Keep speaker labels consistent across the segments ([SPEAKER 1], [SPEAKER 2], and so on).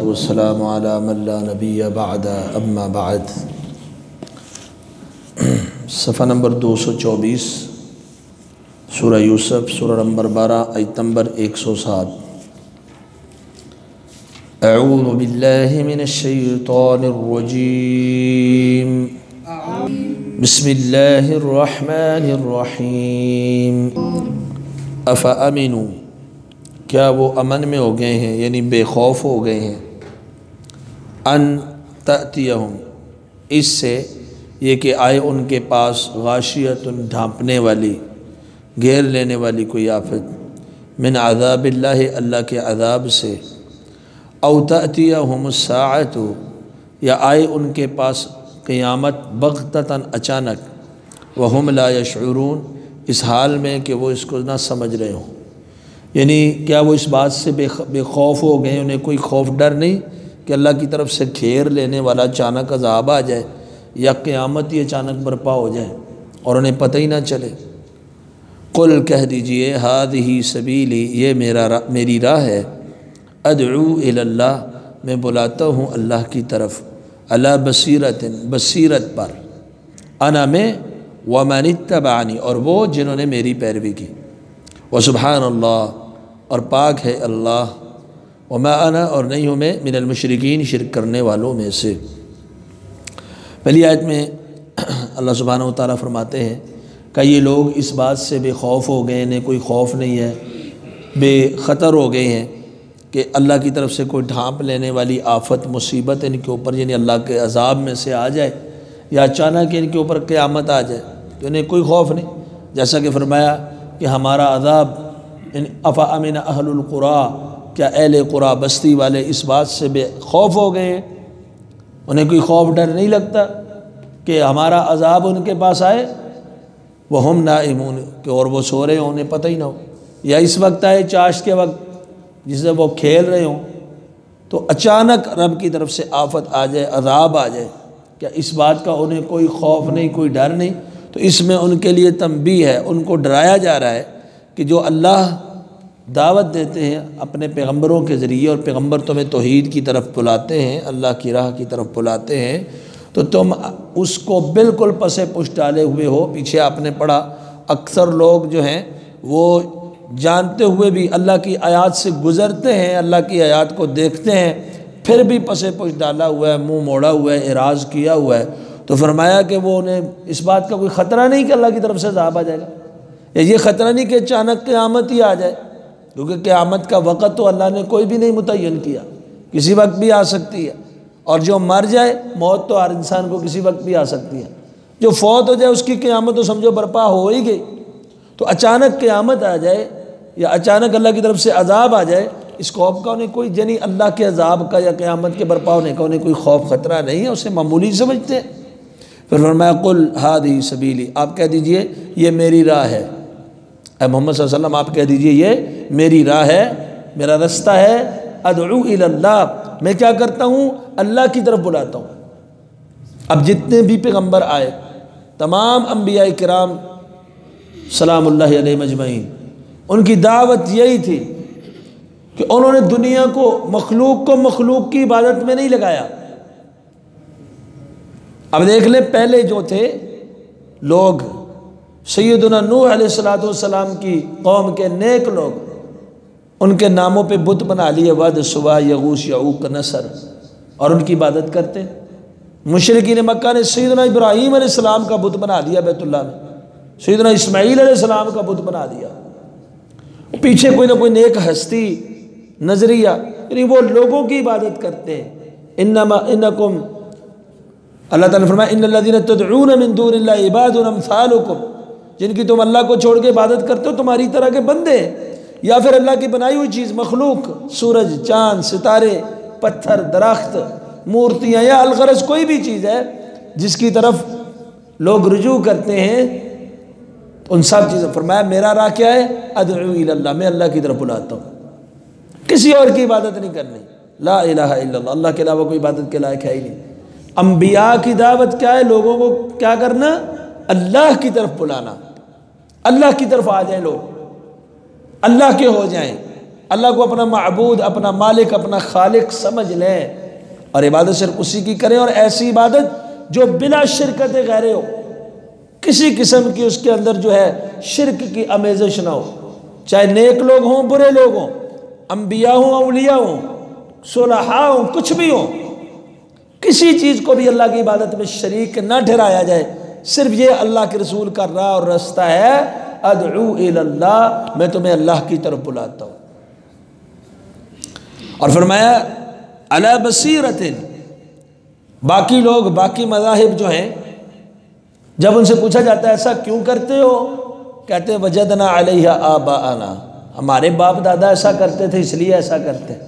[SPEAKER 1] والسلام علی من لا نبی بعد اما بعد۔ صفحہ نمبر 224 سورہ یوسف، سورہ نمبر 12، آیت نمبر 107۔ اعوذ باللہ من الشیطان الرجیم، بسم اللہ الرحمن الرحیم۔ افامنوا، کیا وہ امن میں ہو گئے ہیں، یعنی بے خوف ہو گئے ہیں، ان تأتیہم، اس سے یہ کہ آئے ان کے پاس غاشیۃ، ڈھانپنے والی، گھیر لینے والی کوئی آفت، من عذاب اللہ، اللہ کے عذاب سے، او تأتیہم الساعۃ، یا آئے ان کے پاس قیامت بغتۃ، اچانک، وہم لا یشعرون، اس حال میں کہ وہ اس کو نہ سمجھ رہے ہوں۔ یعنی کیا وہ اس بات سے بے خوف ہو گئے، انہیں کوئی خوف ڈر نہیں کہ اللہ کی طرف سے گھیر لینے والا اچانک عذاب آ جائے، یا قیامت ہی اچانک برپا ہو جائے اور انہیں پتہ ہی نہ چلے۔ قل، کہہ دیجئے، ہذہ سبیلی، یہ میری راہ ہے، ادعو الی اللہ، میں بلاتا ہوں اللہ کی طرف، علی بصیرۃ، بصیرت پر، انا میں، ومن اتبعنی، اور وہ جنہوں نے میری پیروی کی، وسبحان اللہ، اور پاک ہے اللہ، وما انا، اور نہیں ہوں میں، من المشرکین، شرک کرنے والوں میں سے۔ پہلی آیت میں اللہ سبحانہ وتعالیٰ فرماتے ہیں کہ یہ لوگ اس بات سے بے خوف ہو گئے، انہیں کوئی خوف نہیں ہے، بے خطر ہو گئے ہیں کہ اللہ کی طرف سے کوئی ڈھانپ لینے والی آفت، مصیبت ان کے اوپر، یعنی اللہ کے عذاب میں سے آ جائے، یا اچانک ان کے اوپر قیامت آ جائے، تو انہیں کوئی خوف نہیں۔ جیسا کہ فرمایا کہ ہمارا عذاب، افامن اہل القریٰ، کیا اہل قریٰ، بستی والے اس بات سے بے خوف ہو گئے ہیں، انہیں کوئی خوف ڈر نہیں لگتا کہ ہمارا عذاب ان کے پاس آئے، وہم نائمون، کہ اور وہ سو رہے ہوں، انہیں پتہ ہی نہ ہو، یا اس وقت آئے، چاش کے وقت جسے وہ کھیل رہے ہوں، تو اچانک رب کی طرف سے آفت آ جائے، عذاب آ جائے، کیا اس بات کا انہیں کوئی خوف نہیں، کوئی ڈر نہیں؟ تو اس میں ان کے لیے تنبیہ ہے، ان کو ڈرایا جا رہا ہے کہ جو اللہ دعوت دیتے ہیں اپنے پیغمبروں کے ذریعے، اور پیغمبر تمہیں توحید کی طرف بلاتے ہیں، اللہ کی راہ کی طرف بلاتے ہیں، تو تم اس کو بالکل پس پش ڈالے ہوئے ہو۔ پیچھے آپ نے پڑھا، اکثر لوگ جو ہیں وہ جانتے ہوئے بھی اللہ کی آیات سے گزرتے ہیں، اللہ کی آیات کو دیکھتے ہیں، پھر بھی پس پش ڈالا ہوا ہے، منہ موڑا ہوا ہے، اعراض کیا ہوا ہے۔ تو فرمایا کہ وہ انہیں اس بات کا کوئی خطرہ نہیں کہ اللہ کی طرف سے عذاب آ جائے گا، یا یہ خطرہ نہیں کہ اچانک قیامت ہی آ جائے، کیونکہ قیامت کا وقت تو اللہ نے کوئی بھی نہیں متعین کیا، کسی وقت بھی آ سکتی ہے، اور جو مر جائے، موت تو ہر انسان کو کسی وقت بھی آ سکتی ہے، جو فوت ہو جائے اس کی قیامت تو سمجھو برپا ہو ہی گئی۔ تو اچانک قیامت آ جائے، یا اچانک اللہ کی طرف سے عذاب آ جائے، اس خوف کا انہیں کوئی، یعنی اللہ کے عذاب کا یا قیامت کے برپا ہونے کا انہیں کوئی خوف خطرہ نہیں ہے، اسے معمولی سمجھتے ہیں۔ پھر فرمایا قل ہذہ سبیلی، آپ کہہ دیجئے یہ میری راہ ہے، اے محمد صلی اللہ علیہ وسلم آپ کہہ دیجئے یہ میری راہ ہے، میرا رستہ ہے، ادعو الی اللہ، میں کیا کرتا ہوں، اللہ کی طرف بلاتا ہوں۔ اب جتنے بھی پیغمبر آئے، تمام انبیاء کرام سلام اللہ علیہ مجمعین، ان کی دعوت یہی تھی کہ انہوں نے دنیا کو، مخلوق کو مخلوق کی عبادت میں نہیں لگایا۔ اب دیکھ لیں، پہلے جو تھے لوگ، سیدنا نوح علیہ السلام کی قوم کے نیک لوگ، ان کے ناموں پہ بت بنا لیے، ود، سوا، یغوث، یعوق، نصر، اور ان کی عبادت کرتے۔ مشرکین مکہ نے سیدنا ابراہیم علیہ السلام کا بت بنا دیا بیت اللہ میں، سیدنا اسماعیل علیہ السلام کا بت بنا دیا، پیچھے کوئی نہ کوئی نیک ہستی، نظریہ، یعنی وہ لوگوں کی عبادت کرتے ہیں۔ انکم، اللہ تعالیٰ نے فرمایا ان الذین تدعون من دون اللہ عباد امثالکم، جن کی تم اللہ کو چھوڑ کے عبادت کرتے ہو تمہاری طرح کے بندے ہیں، یا پھر اللہ کی بنائی ہوئی چیز، مخلوق، سورج، چاند، ستارے، پتھر، درخت، مورتیاں، یا الغرض کوئی بھی چیز ہے جس کی طرف لوگ رجوع کرتے ہیں، ان سب چیزیں۔ فرمایا میرا راہ کیا ہے، ادعو الی اللہ، میں اللہ کی طرف بلاتا ہوں، کسی اور کی عبادت نہیں کرنی، لا الہ الا اللہ، اللہ کے علاوہ کوئی عبادت کے لائق ہے ہی نہیں۔ انبیاء کی دعوت کیا ہے، لوگوں کو کیا کرنا، اللہ کی طرف بلانا، اللہ کی طرف آ جائیں لوگ، اللہ کے ہو جائیں، اللہ کو اپنا معبود، اپنا مالک، اپنا خالق سمجھ لیں اور عبادت صرف اسی کی کریں، اور ایسی عبادت جو بلا شرکت غیرے ہو، کسی قسم کی اس کے اندر جو ہے شرک کی آمیزش نہ ہو، چاہے نیک لوگ ہوں برے لوگ ہوں، انبیاء ہوں اولیاء ہوں، صلحاء ہوں، کچھ بھی ہوں، کسی چیز کو بھی اللہ کی عبادت میں شریک نہ ٹھہرایا جائے، صرف یہ اللہ کے رسول کا راہ اور راستہ ہے، ادعو الی اللہ، میں تمہیں اللہ کی طرف بلاتا ہوں۔ اور فرمایا علی بصیرۃ، باقی لوگ، باقی مذاہب جو ہیں، جب ان سے پوچھا جاتا ہے ایسا کیوں کرتے ہو، کہتے ہیں وجدنا علیہ آباءنا، ہمارے باپ دادا ایسا کرتے تھے اس لیے ایسا کرتے ہیں۔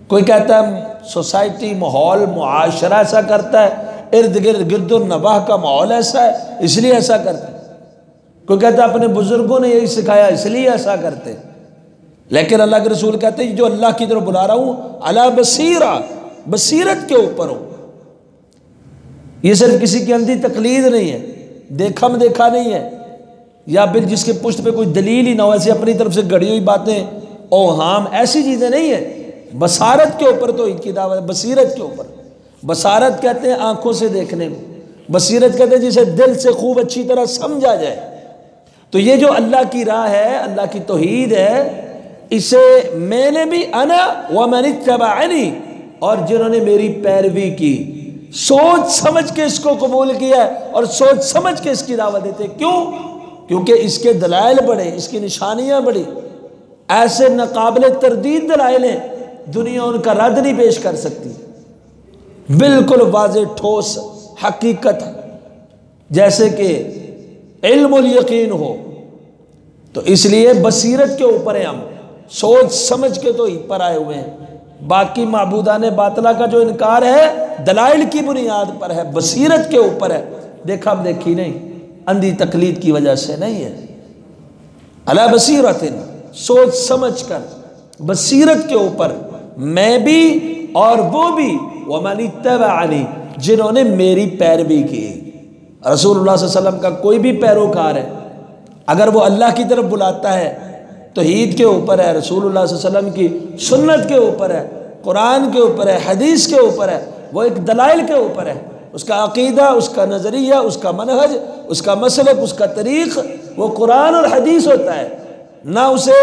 [SPEAKER 1] کوئی کہتا ہے سوسائٹی، ماحول، معاشرہ ایسا کرتا ہے، ارد گرد و نواح کا ماحول ایسا ہے اس لیے ایسا کرتے ہیں۔ کوئی کہتا ہے اپنے بزرگوں نے یہی سکھایا اس لیے ایسا کرتے ہیں۔ لیکن اللہ کے رسول کہتے ہیں جو اللہ کی طرف بلا رہا ہوں علی بصیرہ، بصیرت کے اوپر ہوں۔ یہ صرف کسی کی اندھی تقلید نہیں ہے، دیکھم دیکھا نہیں ہے، یا پھر جس کے پشت پہ کوئی دلیل ہی نہ ہو، ایسے اپنی طرف سے گڑھی ہوئی باتیں، اوہام، ایسی چیزیں نہیں ہیں۔ بصارت کے اوپر تو کی دعوت ہے، بصیرت کے اوپر۔ بصارت کہتے ہیں آنکھوں سے دیکھنے کو، بصیرت کہتے ہیں جسے دل سے خوب اچھی طرح سمجھا جائے۔ تو یہ جو اللہ کی راہ ہے، اللہ کی توحید ہے، اسے میں نے بھی انا ومن اتبعنی، اور جنہوں نے میری پیروی کی، سوچ سمجھ کے اس کو قبول کیا ہے اور سوچ سمجھ کے اس کی دعوت دیتے۔ کیوں؟ کیونکہ اس کے دلائل بڑے، اس کی نشانیاں بڑی، ایسے ناقابل تردید دلائل ہیں، دنیا ان کا رد نہیں پیش کر سکتی، بالکل واضح ٹھوس حقیقت، جیسے کہ علم الیقین ہو۔ تو اس لیے بصیرت کے اوپر ہیں، ہم سوچ سمجھ کے تو پر آئے ہوئے ہیں۔ باقی معبودان باطلہ کا جو انکار ہے دلائل کی بنیاد پر ہے، بصیرت کے اوپر ہے، دیکھا دیکھی نہیں، اندھی تقلید کی وجہ سے نہیں ہے۔ علی بصیرۃ، سوچ سمجھ کر، بصیرت کے اوپر، میں بھی اور وہ بھی، ومن اتبعنی، جنہوں نے میری پیروی کی۔ رسول اللہ صلی اللہ علیہ وسلم کا کوئی بھی پیروکار ہے، اگر وہ اللہ کی طرف بلاتا ہے، توحید کے اوپر ہے، رسول اللہ صلی اللہ علیہ وسلم کی سنت کے اوپر ہے، قرآن کے اوپر ہے، حدیث کے اوپر ہے، وہ ایک دلائل کے اوپر ہے، اس کا عقیدہ، اس کا نظریہ، اس کا منہج، اس کا مسلک، اس کا طریق، وہ قرآن اور حدیث ہوتا ہے، نہ اسے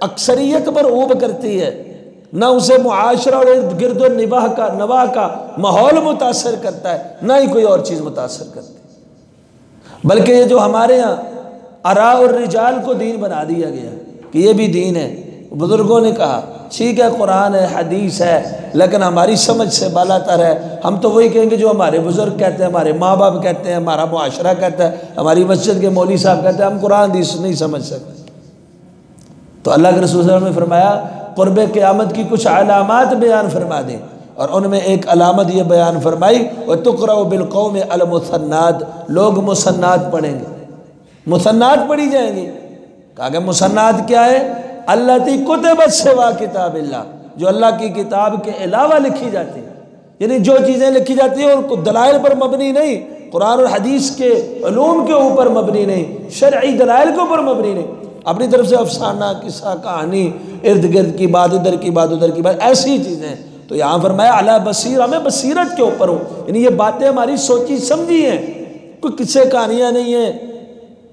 [SPEAKER 1] اکثریت پر اوب کرتی ہے، نہ اسے معاشرہ اور گرد و نواح کا ماحول متاثر کرتا ہے، نہ ہی کوئی اور چیز متاثر کرتی ہے۔ بلکہ یہ جو ہمارے ہاں آراء اور رجال کو دین بنا دیا گیا کہ یہ بھی دین ہے، بزرگوں نے کہا ٹھیک ہے قرآن ہے، حدیث ہے، لیکن ہماری سمجھ سے بالا تر ہے، ہم تو وہی کہیں گے جو ہمارے بزرگ کہتے ہیں، ہمارے ماں باپ کہتے ہیں، ہمارا معاشرہ کہتا ہے، ہماری مسجد کے مولوی صاحب کہتے ہیں، ہم قرآن حدیث نہیں سمجھ سکتے۔ تو اللہ کے رسول صلی اللہ علیہ وسلم نے فرمایا قرب قیامت کی کچھ علامات بیان فرما دیں، اور ان میں ایک علامت یہ بیان فرمائی وَتُقْرَأُ بِالْقَوْمِ الْمُثَنَّاتِ، لوگ مثنات پڑھیں گے، مثنات پڑھی جائیں گی۔ کہا کہ مثنات کیا ہے؟ الَّتِي كُتِبَتْ سِوَى کتاب اللہ، جو اللہ کی کتاب کے علاوہ لکھی جاتی ہے، یعنی جو چیزیں لکھی جاتی ہیں ان کو دلائل پر مبنی نہیں، قرآن اور حدیث کے علوم کے اوپر مبنی نہیں، شرعی دلائل کے اوپر مبنی نہیں، اپنی طرف سے افسانہ، قصہ، کہانی، ارد گرد کی بات، ادھر کی بات، ادھر کی بات، ایسی چیزیں۔ تو یہاں فرمایا علی بصیرہ، میں بصیرت کے اوپر ہوں، یعنی یہ باتیں ہماری سوچی سمجھی ہیں، کوئی قصے کہانیاں نہیں ہیں،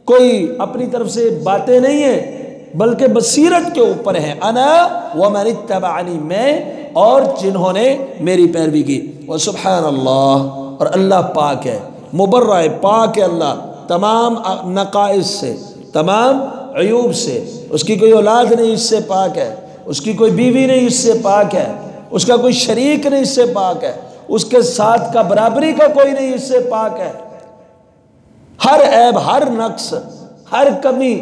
[SPEAKER 1] کوئی اپنی طرف سے باتیں نہیں ہیں، بلکہ بصیرت کے اوپر ہیں۔ انا ومن اتبعنی، میں اور جنہوں نے میری پیروی کی۔ وسبحان اللہ، اور اللہ پاک ہے، مبرہ ہے، پاک ہے اللہ تمام نقائص سے، تمام عیوب سے، اس کی کوئی اولاد نہیں، اس سے پاک ہے، اس کی کوئی بیوی نہیں، اس سے پاک ہے، اس کا کوئی شریک نہیں، اس سے پاک ہے، اس کے ساتھ کا برابری کا کوئی نہیں، اس سے پاک ہے، ہر عیب، ہر نقص، ہر کمی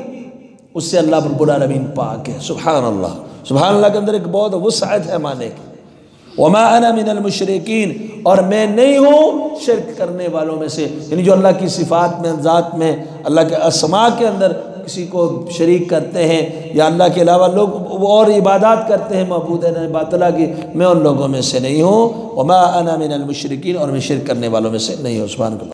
[SPEAKER 1] اس سے اللہ رب العالمین پاک ہے۔ سبحان اللہ، سبحان اللہ کے اندر ایک بہت وسعت ہے معنی کی۔ وما انا من المشرکین، اور میں نہیں ہوں شرک کرنے والوں میں سے، یعنی جو اللہ کی صفات میں، ذات میں، اللہ کے اسماء کے اندر کسی کو شریک کرتے ہیں، یا اللہ کے علاوہ لوگ اور عبادات کرتے ہیں معبود باطلہ کی، میں ان لوگوں میں سے نہیں ہوں۔ وما انا من المشرکین، اور میں شرک کرنے والوں میں سے نہیں ہوں۔ سبحان اللہ۔